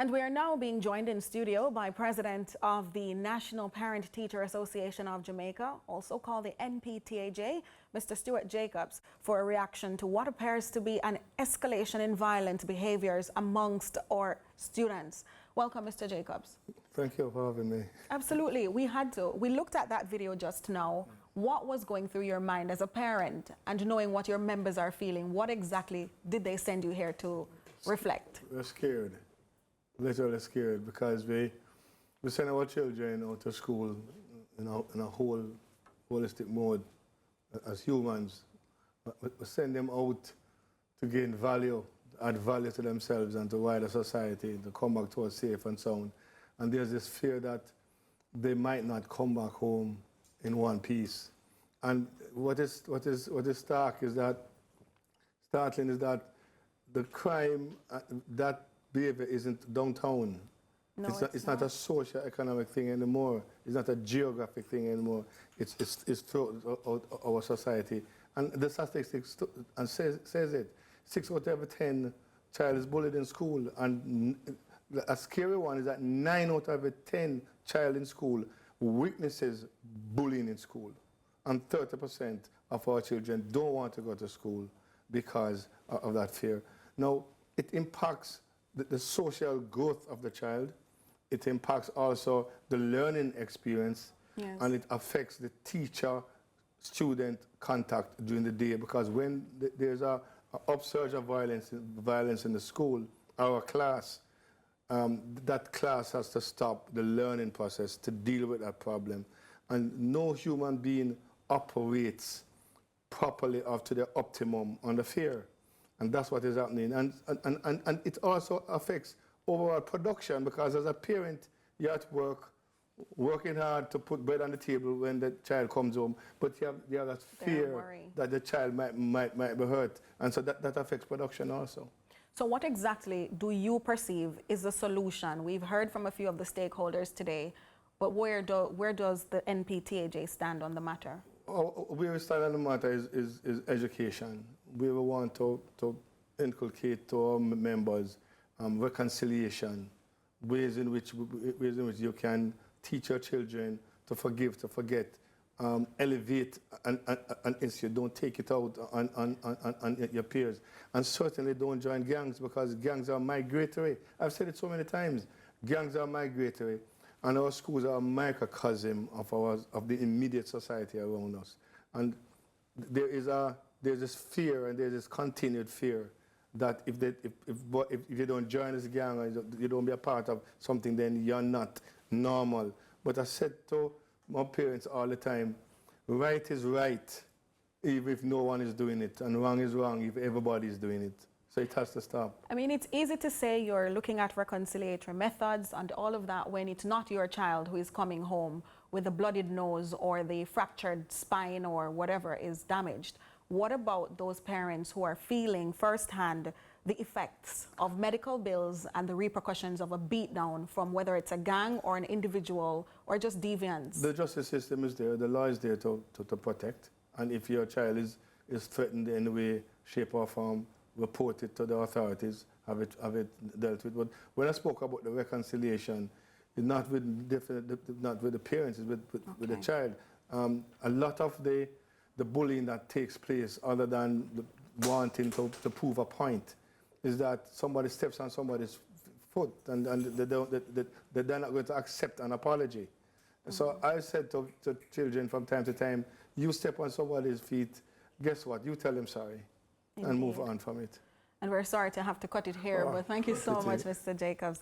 And we are now being joined in studio by President of the National Parent Teacher Association of Jamaica, also called the NPTAJ, Mr. Stewart Jacobs, for a reaction to what appears to be an escalation in violent behaviors amongst our students. Welcome, Mr. Jacobs. Thank you for having me. Absolutely. We looked at that video just now. What was going through your mind as a parent and knowing what your members are feeling? What exactly did they send you here to reflect? We're scared. Literally scared, because we send our children out to school in a whole holistic mode as humans. We send them out to gain value, add value to themselves and to wider society, to come back to us safe and sound. And there's this fear that they might not come back home in one piece. And what is startling is that the crime, that behavior isn't downtown. No, it's not a socio-economic thing anymore. It's not a geographic thing anymore. It's throughout our society. And the statistics says it. 6 out of every 10 child is bullied in school. And a scary one is that 9 out of every 10 child in school witnesses bullying in school. And 30% of our children don't want to go to school because of that fear. Now, it impacts the social growth of the child. It impacts also the learning experience. Yes. And it affects the teacher-student contact during the day, because when there's an upsurge of violence in the school, our class, that class has to stop the learning process to deal with that problem. And no human being operates properly up to their optimum under fear. And that's what is happening. And it also affects overall production, because as a parent, you're at work, working hard to put bread on the table when the child comes home, but you have that fear that the child might be hurt. And so that affects production also. So what exactly do you perceive is the solution? We've heard from a few of the stakeholders today, but where does the NPTAJ stand on the matter? Where we stand on the matter is education. We want to inculcate to our members reconciliation, ways in which you can teach your children to forgive, to forget, elevate an issue. Don't take it out on your peers. And certainly don't join gangs, because gangs are migratory. I've said it so many times. Gangs are migratory. And our schools are a microcosm of the immediate society around us. And there's this fear, and there's this continued fear that if you don't join this gang, or you don't be a part of something, then you're not normal. But I said to my parents all the time, right is right, even if no one is doing it, and wrong is wrong if everybody is doing it. So it has to stop. I mean, it's easy to say you're looking at reconciliatory methods and all of that when it's not your child who is coming home with a bloodied nose or the fractured spine or whatever is damaged. What about those parents who are feeling firsthand the effects of medical bills and the repercussions of a beatdown from whether it's a gang or an individual or just deviants? The justice system is there. The law is there to protect. And if your child is threatened in any way, shape or form, report it to the authorities, have it dealt with. But when I spoke about the reconciliation, it's not with the parents, it's with the child. A lot of the bullying that takes place, other than wanting to prove a point, is that somebody steps on somebody's foot and they're not going to accept an apology. Mm-hmm. So I said to children from time to time, you step on somebody's feet, guess what? You tell them sorry. Indeed. And move on from it. And we're sorry to have to cut it here, but thank you so much, Mr. Jacobs.